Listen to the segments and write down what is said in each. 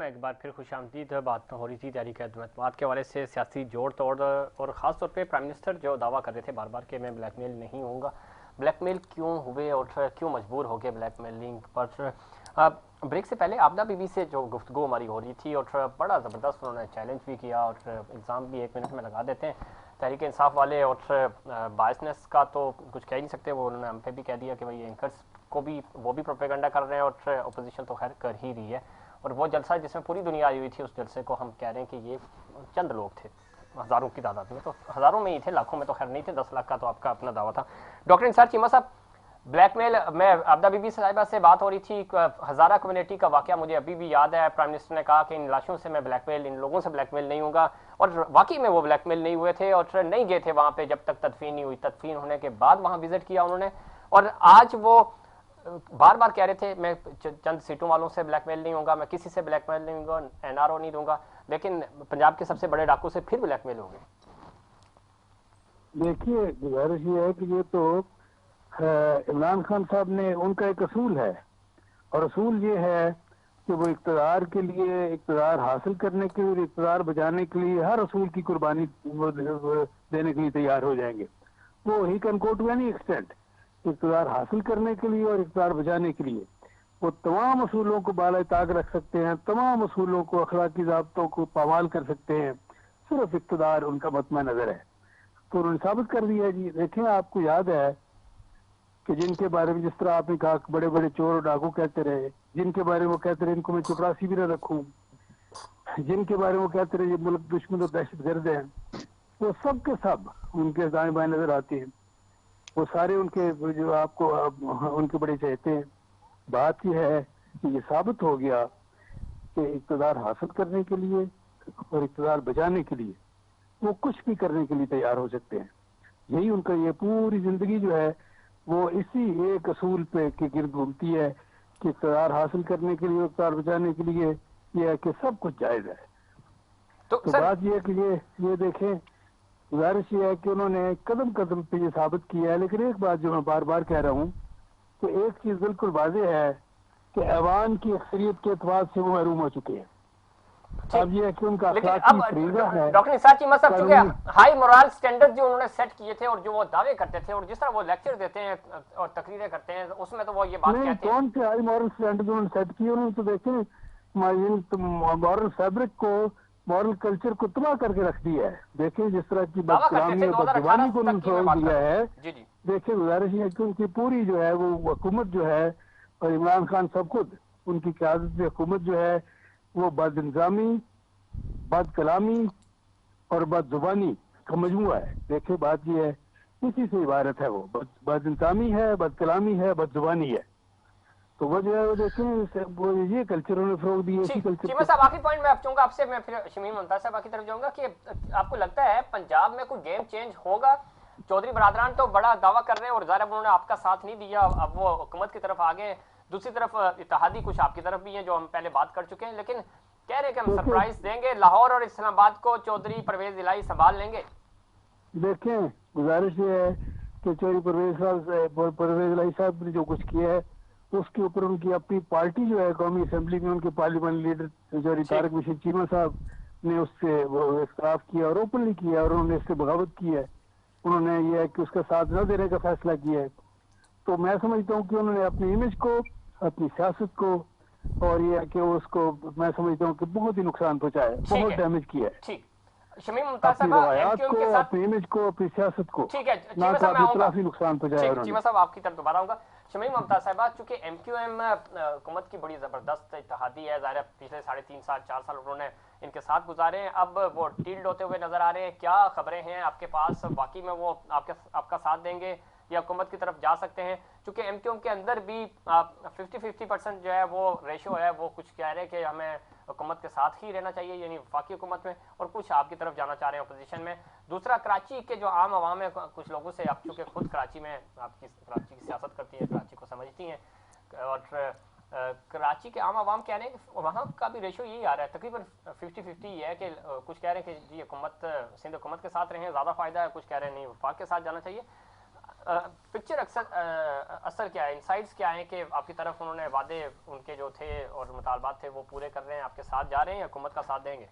एक बार फिर खुशामदीद। बात हो रही थी तहरीक अहमद के हवाले से सियासी जोड़ तोड़ और ख़ास तौर पे प्राइम मिनिस्टर जो दावा कर रहे थे बार बार कि मैं ब्लैकमेल नहीं होऊंगा। ब्लैकमेल क्यों हुए और क्यों मजबूर हो गए ब्लैकमेलिंग पर? ब्रेक से पहले आपदा बीबी से जो गुफ्तगू हमारी हो रही थी और बड़ा ज़बरदस्त उन्होंने चैलेंज भी किया और एग्ज़ाम भी 1 मिनट में लगा देते हैं तहरीक इंसाफ वाले। और बायसनेस का तो कुछ कह ही नहीं सकते, वो उन्होंने हम पे भी कह दिया कि भाई एंकर्स को भी वो भी प्रोपेगेंडा कर रहे हैं और अपोजिशन तो खैर कर ही रही है। और वो जलसा जिसमें पूरी दुनिया आई हुई थी, उस जलसे को हम कह रहे हैं कि ये चंद लोग थे, हज़ारों की तादाद में, तो हज़ारों में ही थे, लाखों में तो खैर नहीं थे। 10 लाख का तो आपका अपना दावा था। डॉक्टर इंसार चीमा साहब, ब्लैकमेल में आपदा बीबी साहिबा से बात हो रही थी, हज़ारा कम्युनिटी का वाकया मुझे अभी भी याद है। प्राइम मिनिस्टर ने कहा कि इन लाशों से मैं ब्लैकमेल, इन लोगों से ब्लैकमेल नहीं होगा, और वाकई में वो ब्लैकमेल नहीं हुए थे और नहीं गए थे वहां पे जब तक तदफीन नहीं हुई। तदफीन होने के बाद वहां विजिट किया उन्होंने, और आज वो बार बार कह रहे थे मैं चंद सीटों वालों से ब्लैकमेल नहीं होगा, मैं किसी से ब्लैकमेल नहीं होगा, एनआरओ नहीं दूंगा, लेकिन पंजाब के सबसे बड़े डाकू से फिर ब्लैकमेल हो गए। देखिए, गुजारिश ये है कि ये तो इमरान खान साहब ने, उनका एक असूल है, और असूल ये है कि वो इक़्तिदार के लिए, इक़्तिदार हासिल करने के लिए, इक़्तिदार बचाने के लिए हर असूल की कुर्बानी देने के लिए तैयार हो जाएंगे। वो ही can go to any extent, इक़्तिदार हासिल करने के लिए और इक़्तिदार बचाने के लिए वो तमाम असूलों को बाला ताक रख सकते हैं, तमाम असूलों को, अखलाकी ज़ाब्तों को पामाल कर सकते हैं। सिर्फ इक़्तिदार उनका मतमा नजर है, तो उन्होंने साबित कर दिया जी। देखें, आपको याद है कि जिनके बारे में, जिस तरह आपने कहा, बड़े बड़े चोर और डाकू कहते रहे, जिनके बारे में वो कहते रहे इनको मैं चपरासी भी न रखूं, जिनके बारे में वो कहते रहे ये मुल्क दुश्मन और दहशत गर्द है, वो सब के सब उनके दाएं बाएं नजर आते हैं। वो सारे उनके जो आपको उनके बड़े चाहते हैं। बात यह है कि ये साबित हो गया कि इक़्तिदार हासिल करने के लिए और इक़्तिदार बचाने के लिए वो कुछ भी करने के लिए तैयार हो सकते हैं। यही उनका, ये पूरी जिंदगी जो है वो इसी एक असूल पे के गिर्द घूमती है कि इक़्तिदार हासिल करने के लिए, इक़्तिदार बचाने के लिए ये है कि सब कुछ जायज है। तो बात ये है कि ये देखें, गुजारिश ये है कि उन्होंने कदम कदम पे ये साबित किया है। लेकिन एक बात जो मैं बार बार कह रहा हूँ कि एक चीज बिल्कुल वाज़ेह है कि ऐवान की अक्सरियत के एतबार से वो महरूम हो चुके हैं। अब ये है कि उनका अखलाकी फरीज़ा है। डॉक्टर निसार चीमा साहब, चूंकि हाई मोरल स्टैंडर्ड जो उन्होंने सेट किए थे और जो वो दावे करते थे और जिस तरह वो लेक्चर देते हैं और तकरीरें करते हैं, उसमें तो वो ये बात कहते हैं। कौन से हाई मॉरल स्टैंडर्ड उन्होंने सेट किए? उन्होंने तो देखें मॉरल फैब्रिक को, मॉरल कल्चर को तबाह करके रख दिया है। देखें जिस तरह की बदकलामी और बदजुबानी को उन्होंने फरोग दिया है। देखिए, गुजारिश है कि उनकी पूरी जो है वो हुकूमत जो है, और इमरान खान सब खुद, उनकी क़यादत में हुकूमत जो है वो बदइंतज़ामी, बद कलामी और बदजुबानी का मजमूआ है। देखिए, बात यह है, इसी से इबारत है। वो बदइंतज़ामी है, बद कलामी है, बदजुबानी है। तो वो जो है वो देखें, वो ये कल्चर उन्होंने फरोग दिया, इसी कल्चर। चीमा साहब, आखिरी पॉइंट मैं आप चाहूंगा आपसे, मैं फिर शमीम मुमताज साहब की तरफ जाऊंगा कि आपको लगता है पंजाब में कोई गेम चेंज होगा? चौधरी बरादरान तो बड़ा दावा कर रहे हैं और ज़ाहिर उन्होंने आपका साथ नहीं दिया, अब वो हुकूमत की तरफ आ गए। दूसरी तरफ इत्तेहादी कुछ आपकी तरफ भी हैं जो हम पहले बात कर चुके हैं, लेकिन कह रहे हैं कि हम सरप्राइज देंगे, लाहौर और इस्लामाबाद को चौधरी परवेज इलाही संभाल लेंगे। देखें, गुजारिश ये है कि चौधरी परवेज इलाही साहब ने जो कुछ किया है उसके ऊपर उनकी अपनी पार्टी जो है, कौमी असेंबली में उनके पार्लियामेंट लीडर चौधरी तारक बशीर चीमा साहब ने उससे वो इख्तिलाफ किया और ओपनली किया, और उन्होंने इससे बगावत की है। उन्होंने ये है कि उसका साथ न देने का फैसला किया है। तो मैं समझता हूँ कि उन्होंने अपनी इमेज को, अपनी सियासत को, और ये है कि उसको मैं समझता हूँ कि बहुत ही नुकसान पहुंचाया, बहुत डैमेज किया है। ठीक, शमीम मुमताज साहब, अपनी इमेज को, अपनी सियासत को, ठीक है, ना तो अपनी तरफ ही नुकसान पहुंचाया। चीमा साहब आपकी तरफ दोबारा आऊंगा। शमीम मुमताज साहब, चूंकि एमक्यूएम हुकूमत की बड़ी जबरदस्त इत्तेहादी है, ज़ाहिर पिछले 3.5 साल 4 साल उन्होंने इनके साथ गुजारे हैं, अब वो टील्ड होते हुए नजर आ रहे हैं। क्या खबरें हैं आपके पास, वाकई में वो आपका साथ देंगे या हुकूमत की तरफ जा सकते हैं? चूंकि एमक्यूएम के अंदर भी 50-50% जो है वो रेशो है, वो कुछ कह रहे हैं कि हमें हुकूमत के साथ ही रहना चाहिए, यानी वफाकी हुकूमत में, और कुछ आपकी तरफ जाना चाह रहे हैं अपोजिशन में। दूसरा, कराची के जो आम आवाम है, कुछ लोगों से, आप चूंकि खुद कराची में, आपकी कराची की सियासत करती हैं, कराची को समझती हैं, और कराची के आम आवाम कह रहे हैं कि वहाँ का भी रेशो यही आ रहा है, तकरीबन 50-50 ही है कि कुछ कह रहे हैं कि जी हुकूमत, सिंध हुकूमत के साथ रहें ज़्यादा फ़ायदा है, कुछ कह रहे हैं नहीं वफाक के साथ जाना चाहिए। पिक्चर अक्सर असर क्या है, इनसाइट्स क्या है कि आपकी तरफ उन्होंने वादे उनके जो थे और मुतालबात थे वो पूरे कर रहे हैं, आपके साथ जा रहे हैं या हुकूमत का साथ देंगे?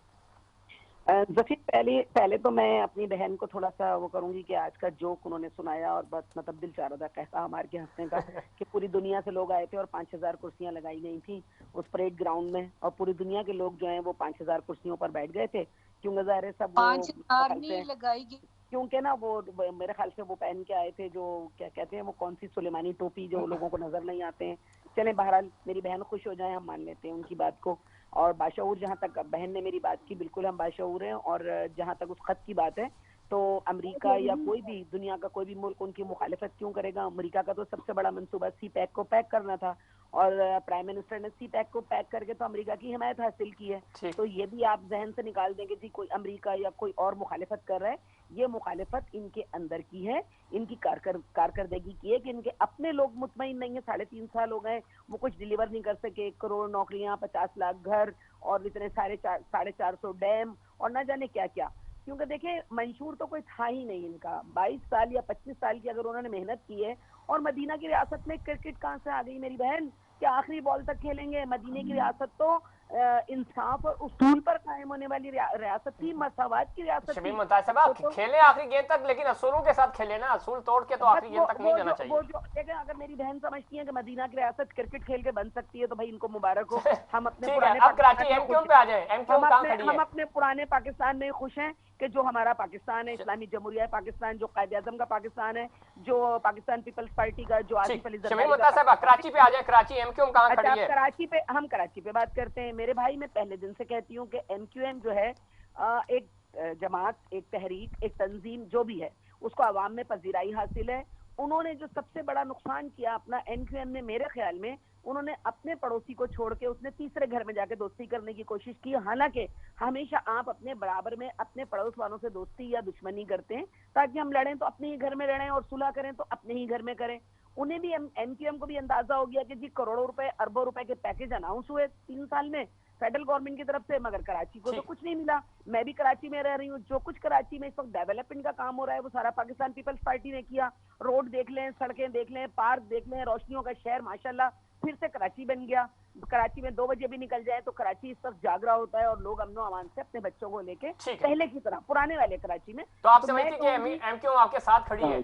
जफीर, पहले पहले तो मैं अपनी बहन को थोड़ा सा वो करूंगी कि आज का जोक उन्होंने सुनाया और बस मतलब दिल चाह रहा था कहता मार के हंसने का कि पूरी दुनिया से लोग आए थे और 5000 कुर्सियां लगाई गई थी उस परेड ग्राउंड में और पूरी दुनिया के लोग जो हैं वो 5000 कुर्सियों पर बैठ गए थे, क्योंकि ज़ाहिर है सब 5000 नहीं लगाई गई, क्योंकि ना वो मेरे ख्याल से वो पहन के आए थे जो क्या कहते हैं वो कौन सी सुलेमानी टोपी जो लोगों को नजर नहीं आते हैं। चले बहरहाल मेरी बहन खुश हो जाए, हम मान लेते हैं उनकी बात को। और बाशऊर, जहाँ तक बहन ने मेरी बात की, बिल्कुल हम बाशऊर हैं। और जहाँ तक उस खत की बात है तो अमेरिका या कोई भी दुनिया का कोई भी मुल्क उनकी मुखालिफत क्यों करेगा? अमेरिका का तो सबसे बड़ा मंसूबा सी पैक को पैक करना था और प्राइम मिनिस्टर ने सी पैक को पैक करके तो अमेरिका की हिमायत हासिल की है। तो ये भी आप जहन से निकाल देंगे जी कोई अमेरिका या कोई और मुखालिफत कर रहा है, ये मुखालिफत इनके अंदर की है, इनकी कारकर्दगी की है कि इनके अपने लोग मुतमईन नहीं है। 3.5 साल हो गए, वो कुछ डिलीवर नहीं कर सके। 1 करोड़ नौकरियां, 50 लाख घर और इतने 450 डैम और ना जाने क्या क्या। क्योंकि देखिए मंशूर तो कोई था ही नहीं इनका। 22 साल या 25 साल की अगर उन्होंने मेहनत की है। और मदीना की रियासत में क्रिकेट कहाँ से आ गई मेरी बहन कि आखिरी बॉल तक खेलेंगे? मदीने की रियासत तो इंसाफ और उसूल पर कायम होने वाली रियासत थी, मसावात की रियासत थी। खेले आखिरी गेंद तक, लेकिन असूलों के साथ खेले ना, असूल तोड़ के तो आखिरी गेंद तक नहीं जाना चाहिए। वो जो देखें, अगर मेरी बहन समझती है कि मदीना की रियासत क्रिकेट खेल के बन सकती है तो भाई इनको मुबारक हो। हम अपने पुराने हम अपने पुराने पाकिस्तान में खुश हैं कि जो हमारा पाकिस्तान है, इस्लामी जमहूरिया पाकिस्तान, जो कायदे आजम का पाकिस्तान है, जो पाकिस्तान पीपल्स पार्टी का जो आसिफ अली कराची पे आ जाए। कराची एमक्यूएम कहां खड़ी है? हम कराची पे बात करते हैं मेरे भाई। मैं पहले दिन से कहती हूँ कि एमक्यूएम जो है एक जमात, एक तहरीक, एक तंजीम जो भी है, उसको अवाम में पजीराई हासिल है। उन्होंने जो सबसे बड़ा नुकसान किया अपना एमक्यूएम ने, मेरे ख्याल में उन्होंने अपने पड़ोसी को छोड़ के उसने तीसरे घर में जाके दोस्ती करने की कोशिश की। हालांकि हमेशा आप अपने बराबर में अपने पड़ोस वालों से दोस्ती या दुश्मनी करते हैं ताकि हम लड़ें तो अपने ही घर में लड़ें और सुलह करें तो अपने ही घर में करें। उन्हें भी एमक्यूएम को भी अंदाजा हो गया कि जी करोड़ों रुपए, अरबों रुपए के पैकेज अनाउंस हुए 3 साल में फेडरल गवर्नमेंट की तरफ से, मगर कराची को तो कुछ नहीं मिला। मैं भी कराची में रह रही हूँ, जो कुछ कराची में इस वक्त डेवलपमेंट का काम हो रहा है वो सारा पाकिस्तान पीपल्स पार्टी ने किया। रोड देख लें, सड़कें देख लें, पार्क देख लें, रोशनियों का शहर माशाल्लाह फिर से कराची बन गया। कराची में 2 बजे भी निकल जाए तो कराची इस वक्त जाग रहा होता है और लोग अमनो अमान से अपने बच्चों को लेके पहले की तरह पुराने वाले कराची में। तो आप समझते हैं कि एमक्यूएम आपके साथ खड़ी है?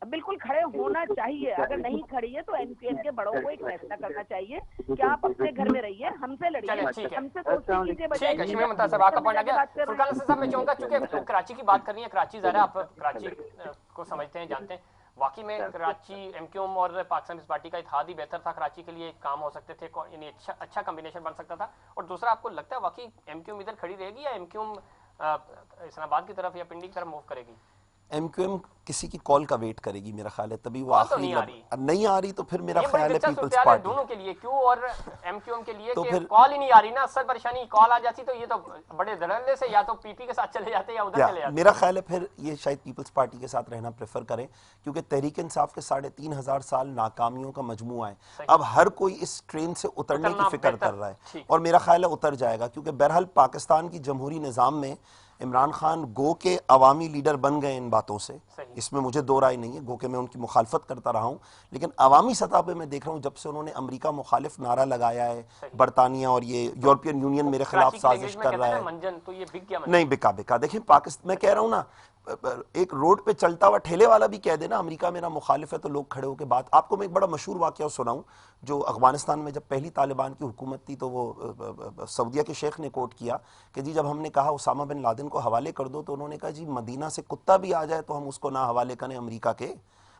बिल्कुल खड़े होना चाहिए। अगर नहीं खड़ी है तो एमक्यूएम के बड़ों को एक फैसला करना चाहिए कि आप अपने घर में रहिए, हमसे लड़िए, हमसे दोस्ती कीजिए बजाय। मैं चाहूंगा, चूंकि कराची की बात कर रही है, कराची ज़रा आप कराची को समझते हैं, जानते हैं, वाकई में कराची एमक्यूएम और पाकिस्तान पीपल्स पार्टी का इत्तेहाद ही बेहतर था, कराची के लिए काम हो सकते थे, यानी अच्छा कॉम्बिनेशन बन सकता था। और दूसरा, आपको लगता है वाकई एमक्यूएम इधर खड़ी रहेगी या एमक्यूएम इस्लामाबाद की तरफ या पिंडी की तरफ मूव करेगी? एमक्यूएम किसी की कॉल का वेट करेगी मेरा ख्याल है, तभी वो आखिरी नहीं आ रही तो फिर मेरा ख्याल है पीपल्स पार्टी दोनों के लिए क्यों और एमक्यूएम के लिए तो फिर कॉल ही नहीं आ रही ना। असल परेशानी कॉल आ जाती तो ये तो बड़े धड़ल्ले से या तो पीपी के साथ चले जाते या उधर चले जाते। मेरा ख्याल है फिर ये शायद पीपल्स पार्टी के साथ रहना प्रेफर करें, क्योंकि तहरीक इंसाफ के 3500 साल नाकामियों का मजमुआ है। अब हर कोई इस ट्रेन से उतरने की फिक्र कर रहा है और मेरा ख्याल है उतर जाएगा, क्योंकि बहरहाल पाकिस्तान की जमहूरी निज़ाम में इमरान खान गो के अवामी लीडर बन गए इन बातों से, इसमें मुझे दो राय नहीं है। गो के मैं उनकी मुखालफत करता रहा हूँ, लेकिन अवामी सतह पे मैं देख रहा हूँ जब से उन्होंने अमेरिका मुखालिफ नारा लगाया है, बरतानिया और ये यूरोपियन यूनियन मेरे खिलाफ साजिश कर रहा है, तो ये नहीं बिका। देखिए पाकिस्तान, मैं कह रहा हूँ ना, एक रोड पे चलता हुआ ठेले वाला भी कह देना अमेरिका मेरा मुखालिफ है तो लोग खड़े होकर बात। आपको मैं एक बड़ा मशहूर वाकया सुनाऊं, जो अफगानिस्तान में जब पहली तालिबान की हुकूमत थी तो वो सऊदिया के शेख ने कोट किया कि जी जब हमने कहा उसामा बिन लादेन को हवाले कर दो तो उन्होंने कहा जी मदीना से कुत्ता भी आ जाए तो हम उसको ना हवाले करें अमेरिका के।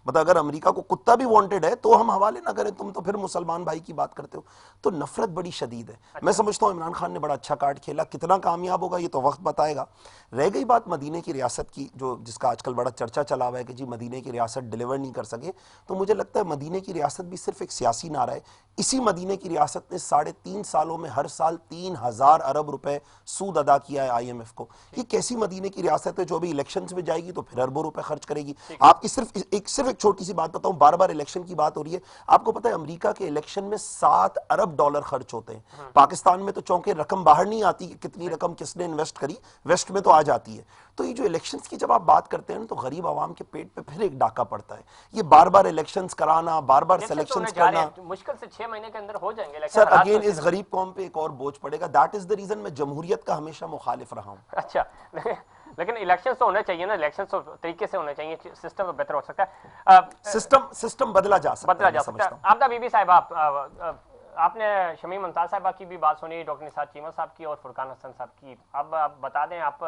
मतलब अगर अमेरिका को कुत्ता भी वांटेड है तो हम हवाले ना करें, तुम तो फिर मुसलमान भाई की बात करते हो। तो नफरत बड़ी शदीद है। मैं समझता हूँ इमरान खान ने बड़ा अच्छा कार्ड खेला, कितना कामयाब होगा ये तो वक्त बताएगा। रह गई बात मदीने की रियासत की, जो जिसका आजकल बड़ा चर्चा चला हुआ है कि जी मदीने की रियासत डिलीवर नहीं कर सके, तो मुझे लगता है मदीने की रियासत भी सिर्फ एक सियासी नारा है। इसी मदीने की रियासत ने 3.5 सालों में हर साल 3000 अरब रुपए सूद अदा किया है IMF को। ये कैसी मदीने की रियासत है जो अभी इलेक्शन में जाएगी तो फिर अरबों रुपए खर्च करेगी? आपकी सिर्फ एक एक छोटी सी बात बताऊं, बार बार इलेक्शन की बात हो रही है। आपको पता है अमेरिका के इलेक्शन में $7 अरब खर्च होते हैं। पाकिस्तान में तो चौंके रकम बाहर नहीं आती कि कितनी रकम किसने इन्वेस्ट करी, वेस्ट में तो आ जाती है। तो ये जो इलेक्शंस की जब आप बात करते हैं ना, तो गरीब आवाम के पेट पे फिर एक डाका पड़ता है। ये बार बार इलेक्शंस कराना, बार बार सिलेक्शंस करना, मुश्किल से 6 महीने के अंदर हो जाएंगे सर अगेन इस गरीब कौम पे एक और बोझ पड़ेगा। दैट इज द रीजन मैं जमहूरियत का हमेशा मुखालिफ रहा हूं। अच्छा लेकिन इलेक्शन तो होने चाहिए ना, इलेक्शन तो तरीके से होने चाहिए, सिस्टम तो बेहतर हो सकता है। सिस्टम बदला जा सकता है। आपदा बीबी साहिबा, आपने शमीम मुमताज साहिबा की भी बात सुनी, डॉक्टर निसार चीमा साहब की और फुरकान हसन साहब की। अब आप बता दें, आप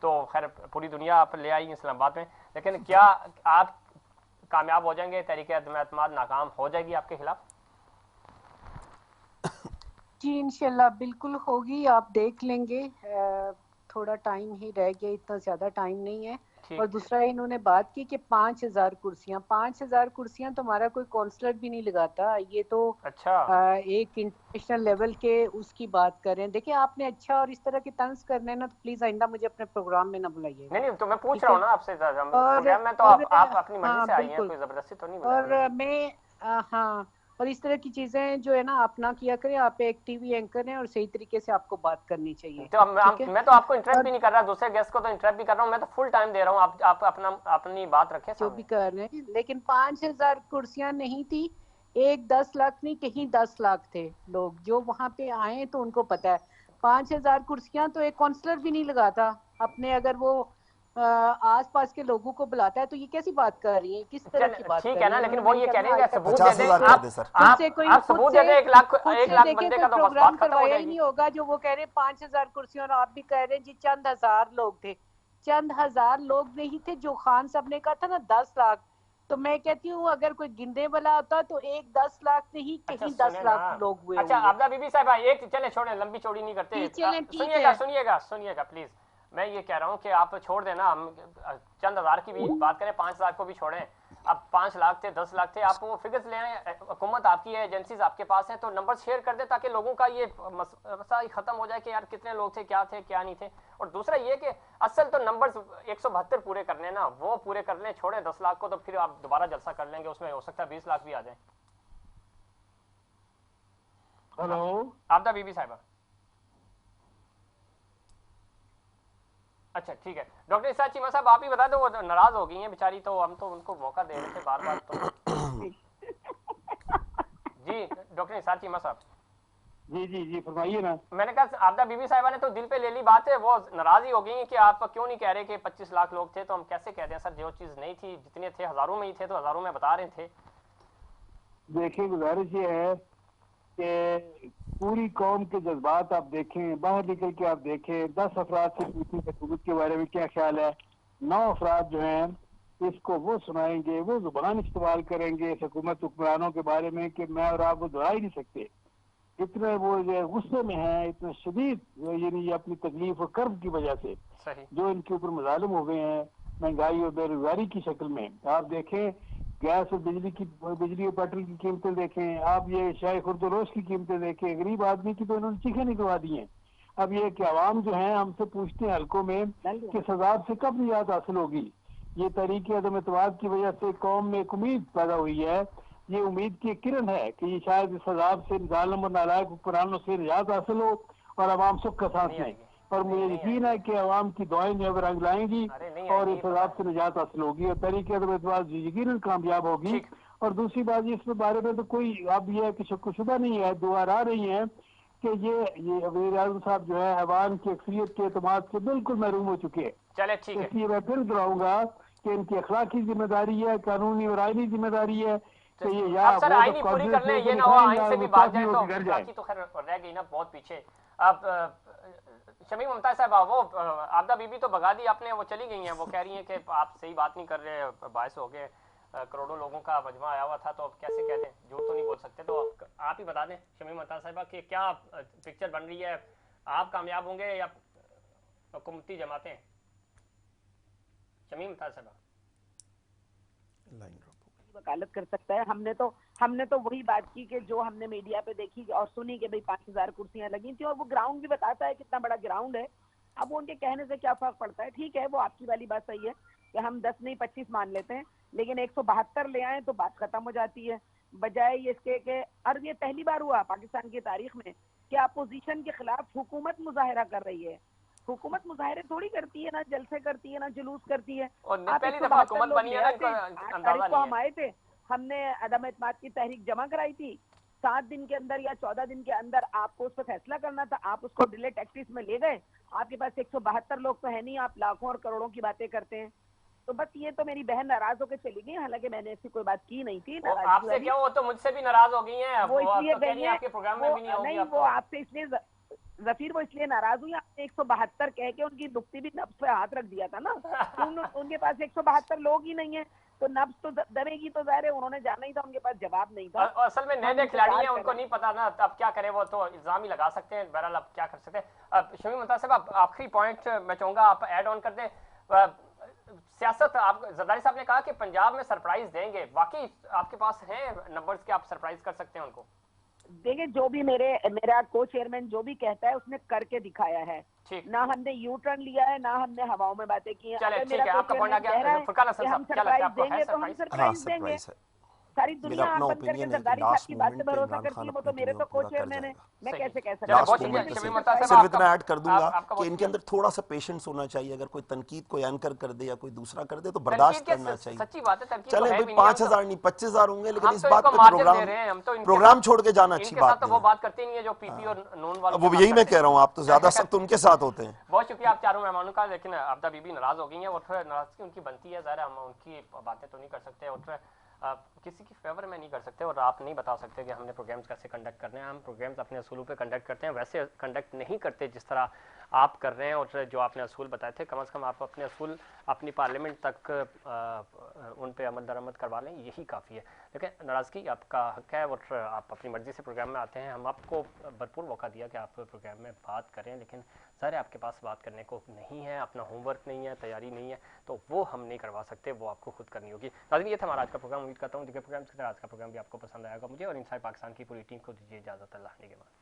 तो खैर पूरी दुनिया आप ले आई इस्लामाबाद में, लेकिन क्या आप कामयाब हो जाएंगे, तहरीक अदम-ए-एतमाद नाकाम हो जाएगी आपके खिलाफ? जी इंशाल्लाह बिल्कुल होगी, आप देख लेंगे। थोड़ा टाइम ही रह गया, इतना ज्यादा टाइम नहीं है। और दूसरा इन्होंने बात की कि 5,000 कुर्सियां तो हमारा कोई काउंसलर भी नहीं लगाता। ये तो अच्छा एक इंटरनेशनल लेवल के उसकी बात कर रहे हैं। देखिए आपने अच्छा और इस तरह के तंज करने ना, तो प्लीज आइंदा मुझे अपने प्रोग्राम में ना बुलाइए। नहीं तो मैं पूछ रहा हूँ ना आपसे, प्रोग्राम में तो आप अपनी मर्जी से आई हैं, कोई जबरदस्ती तो नहीं बुला रही। और मैं हाँ, और इस तरह की चीजें जो है ना आप ना किया करें। आप एक टीवी एंकर हैं और सही तरीके से आपको बात करनी चाहिए। तो मैं तो आपको इंटरप्ट भी नहीं कर रहा, दूसरे गेस्ट को तो इंटरप्ट भी कर रहा हूँ। मैं तो फुल टाइम दे रहा हूँ, आप अपनी बात रखें। जो भी कर रहे हैं, लेकिन 5,000 कुर्सियां नहीं थी, 10 लाख नहीं, कहीं 10 लाख थे लोग जो वहां पे आए, तो उनको पता है 5,000 कुर्सियां तो एक काउंसलर भी नहीं लगाता अपने। अगर वो आस पास के लोगों को बुलाता है, तो ये कैसी बात कर रही है, किस तरह की बात कर रही है? ठीक है ना, लेकिन वो ये कह रहे हैं सबूत दे दें। 50,000 कर दे सर। आप सबूत दे दें। 1 लाख बंदे का तो बस बात खत्म हो जाएगी। नहीं होगा जो वो कह रहे हैं 5,000 कुर्सियां, और आप भी कह रहे हैं जी चंद हजार लोग थे। चंद हजार लोग नहीं थे, जो खान साहब ने कहा था ना 10 लाख, तो मैं कहती हूँ अगर कोई गिनने वाला होता तो 10 लाख नहीं, कहीं 10 लाख लोग हुए। अच्छा आबदा बीबी साहबा, एक चले छोड़े, लंबी चौड़ी नहीं करते। सुनिएगा प्लीज, मैं ये कह रहा हूँ कि आप छोड़ देना, हम चंद हजार की भी बात करें, 5,000 को भी छोड़ें। अब 5 लाख थे, 10 लाख थे, आप वो फिगर्स ले आए, हुकूमत आपकी है, एजेंसीज आपके पास है, तो नंबर शेयर कर दे ताकि लोगों का ये मसला खत्म हो जाए कि यार कितने लोग थे क्या नहीं थे। और दूसरा ये कि असल तो नंबर 172 पूरे करने ना, वो पूरे कर लें, छोड़ें 10 लाख को, तो फिर आप दोबारा जलसा कर लेंगे, उसमें हो सकता है 20 लाख भी आ जाए। हेलो आबदा बीबी साहिबा, अच्छा ठीक है। डॉक्टर निसार चीमा साहब, आप ही बता दो, वो नाराज हो गई हैं बेचारी, तो हम तो उनको मौका दे रहे थे बार तो जी डॉक्टर निसार चीमा साहब। जी फरमाइए ना। मैंने कहा आबदा बीबी साहिबा ने तो दिल पे ले ली बात है, वो नाराज ही हो गई कि आप क्यों नहीं कह रहे कि 25 लाख लोग थे। तो हम कैसे कह दें सर, जो चीज नहीं थी, जितने थे हजारों में ही थे, तो हजारों में बता रहे थे। देखिए गुजारिश ये है कि पूरी कौम के जज्बात आप देखें, बाहर निकल के आप देखें, 10 अफराद से पूछें हुकूमत के बारे में क्या ख्याल है, 9 अफराद जो हैं इसको वो सुनाएंगे, वो जुबान इस्तेमाल करेंगे इस हुकूमत हुक्मरानों के बारे में कि मैं और आप वो दोहरा ही नहीं सकते। इतने वो गुस्से में हैं, इतने शदीद, यानी अपनी तकलीफ और कर्ब की वजह से जो इनके ऊपर मजालिम हो गए हैं महंगाई और बेरोजगारी की शक्ल में। आप देखें गैस और बिजली और पेट्रोल की कीमतें देखें, आप ये शाही खुर्दोरोश की कीमतें देखें, गरीब आदमी की तो इन्होंने चीखें निकलवा दी हैं। अब ये कि आवाम जो है हमसे पूछते हैं हल्कों में कि सजाब से कब निजात हासिल होगी। ये तरीके अदम एतमाद की वजह से कौम में एक उम्मीद पैदा हुई है, ये उम्मीद की किरण है कि शायद इस सजाब से जालिम और नालायक हुक्मरानों से निजात हासिल हो और आवाम सुख का सांस लें। और मुझे यकीन है कि आवाम की दुआएं जो है रंग लाएंगी और इस अजाब से निजात हासिल होगी और तरीके यकीनन कामयाब होगी। और दूसरी बात इस बारे में तो कोई अब यह कि शुबा नहीं है, दुआ आ रही है कि ये वज़ीर आज़म साहब जो है अवाम की अक्सरियत के एतमाद से बिल्कुल महरूम हो चुके हैं। चले ठीक है, इसलिए मैं फिर दोहराऊंगा कि इनकी अखलाकी जिम्मेदारी है, कानूनी और आईनी जिम्मेदारी है कि ये या सर आईनी पूरी कर लें, ये ना हो आईन से भी बात जाए तो बाकी तो खैर रह गई ना बहुत पीछे। अब शमीम मुमताज साहब, वो आबदा बीबी तो भगा दी आपने, वो चली गई हैं, वो कह रही हैं कि आप सही बात नहीं कर रहे, बायस हो गए, करोड़ों लोगों का मजमा आया हुआ था, तो अब कैसे कह दें, झूठ तो नहीं बोल सकते। तो आप ही बता दें शमीम मुमताज साहबा कि क्या पिक्चर बन रही है, आप कामयाब होंगे या हुकूमती जमातें? शमीम मुमताज साहबा वकालत कर सकता है। हमने तो वही बात की कि जो हमने मीडिया पे देखी और सुनी कि भाई 5,000 कुर्सियां लगी थी, और वो ग्राउंड भी बताता है कितना बड़ा ग्राउंड है। अब वो उनके कहने से क्या फर्क पड़ता है, ठीक है वो आपकी वाली बात सही है कि हम 10 नहीं 25 मान लेते हैं, लेकिन 172 ले आए तो बात खत्म हो जाती है। बजाय इसके के, और ये पहली बार हुआ पाकिस्तान की तारीख में कि अपोजिशन के खिलाफ हुकूमत मुजाहरा कर रही है। हुकूमत मुजाहरे थोड़ी करती है, ना जलसे करती है, ना जुलूस करती है। और आप पहली 172 दफा हुकूमत लोग बनी ले है ना, आते, इनको 8 अंदाजा तारीख को नहीं हम है। आए थे, हमने अदम एतमाद की तहरीक जमा कराई थी। 7 दिन के अंदर या 14 दिन के अंदर आपको उस पर फैसला करना था, आप उसको डिले टैक्टिस में ले गए। आपके पास 172 लोग तो है नहीं, आप लाखों और करोड़ों की बातें करते हैं। तो बस ये तो मेरी बहन नाराज होकर चली गई, हालांकि मैंने ऐसी कोई बात की नहीं थी। आपसे क्यों, वो तो मुझसे भी नाराज हो गई हैं। वो इसलिए तो कह रही गई है है, आपके प्रोग्राम में वो भी नहीं होगी। नहीं, अब वो तो आपसे इसलिए जफीर, वो इसलिए नाराज हुई, आपने 172 कह के उनकी दुखती भी नब्ज पे हाथ रख दिया था ना। तो उनके पास 172 लोग ही नहीं है, तो नब्ज तो दबेगी, तो जाहिर है उन्होंने जाना ही था, उनके पास जवाब नहीं था। और असल में नए नए खिलाड़ी हैं, उनको नहीं पता ना, अब क्या करें, वो तो इल्जाम ही लगा सकते हैं। बहरहाल अब क्या कर सकते हैं। अब शमी मुमताज साहब, आप आखिरी पॉइंट मैं चाहूंगा आप ऐड ऑन कर दें। सियासत, आप जरदारी साहब ने कहा कि पंजाब में सरप्राइज देंगे, वाकई आपके पास हैं नंबर्स के, आप सरप्राइज कर सकते हैं उनको? देखिए, जो भी मेरा को चेयरमैन जो भी कहता है उसने करके दिखाया है। ठीक, ना हमने यू टर्न लिया है, ना हमने हवाओं में बातें की हैं। चले अगर ठीक मेरा है, आपका पॉइंट आ को-चेयरमैन कह रहा गया। है फुरकान हसन कि हम साहब, क्या लगता है सरप्राइज आपको, है देंगे, तो हम सरप्राइज? हाँ सरप्राइज देंगे। सरप्राइज है। सारी मेरा दुनिया अपना आंख बंद करके ओपिनियन है कि जरदारी साहब लास्ट की बात पे मोमेंट पे भरोसा इमरान करती खान है। वो अपनी तो मेरे ड्रीम तो को पूरा कर चेयरमैन है, जाएगा। मैं सही। कैसे कह सकता चलो, हूँ? बहुत लास्ट शुक्रिया मोमेंट पे शमी सिर्फ मुमताज साहब, सिर्फ आपका इतना ऐड कर दूंगा आपका कि बहुत इनके शुक्रिया। अंदर थोड़ा सा पेशेंस होना चाहिए। अगर कोई तनकीद को एंकर कर दे या कोई दूसरा कर दे तो तनकीद बर्दाश्त के करना चाहिए। सच्ची बात है, तनकीद तो चले है भाई भी नहीं। हम 5000 नहीं 25,000 होंगे, लेकिन हम इस तो बात इनको पे मार्जिन दे रहे हैं, हम तो इनके प्रोग्राम साथ, छोड़ के जाना अच्छी इनके साथ बात तो नहीं वो है। बात करती नहीं है जो पीपी और नून वालों वो के साथ यही मैं करते कह रहा हूँ, आप तो ज्यादा हैं। सख्त उनके साथ होते हैं। बहुत शुक्रिया आप चारों मेहमानों का, लेकिन अब्दा बीबी नाराज हो गई हैं, और फिर नाराजगी उनकी बनती है, ज़रा हम उनकी बातें तो नहीं कर सकते, और फिर किसी की फेवर में नहीं कर सकते, और आप नहीं बता सकते कि हमने प्रोग्राम्स कैसे कंडक्ट करने हैं। हम प्रोग्राम्स अपने असूलों पे कंडक्ट करते हैं, वैसे कंडक्ट नहीं करते जिस तरह आप कर रहे हैं। और जो आपने असूल बताए थे, कम से कम आप अपने असूल अपनी पार्लियामेंट तक उन पे अमल दरामद करवा लें, यही काफ़ी है। लेकिन नाराज़गी आपका हक है, और आप अपनी मर्ज़ी से प्रोग्राम में आते हैं। हम आपको भरपूर मौका दिया कि आप प्रोग्राम में बात करें, लेकिन सारे आपके पास बात करने को नहीं है, अपना होमवर्क नहीं है, तैयारी नहीं है, तो वो हम नहीं करवा सकते, वो आपको खुद करनी होगी। नाज़रीन, ये था हमारा आज का प्रोग्राम। उम्मीद करता हूँ कि प्रोग्राम आज का प्रोग्राम भी आपको पसंद आएगा। मुझे और इनसाइड पाकिस्तान की पूरी टीम को दीजिए इजाज़त। अल्लाह के बाद।